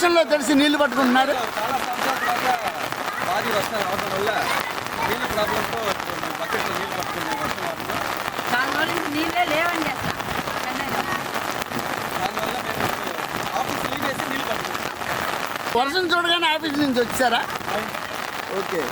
వర్షంలో తెలిసి నీళ్లు పట్టుకుంటున్నారు. చాలా సంవత్సరాల తర్వాత భారీ వర్షాలు రావడం వల్ల నీళ్ళ ప్రాబ్లంతో బకెట్లో నీళ్ళు పట్టుకునే వర్షం రావడం దానివల్ల నీళ్ళే లేవండి అసలు చెన్నైలో. దానివల్ల మేము ఆఫీస్ లీవ్ చేసి నీళ్ళు పట్టుకుంటాం. వర్షం చూడగానే ఆఫీస్ నుంచి వచ్చారా? ఓకే.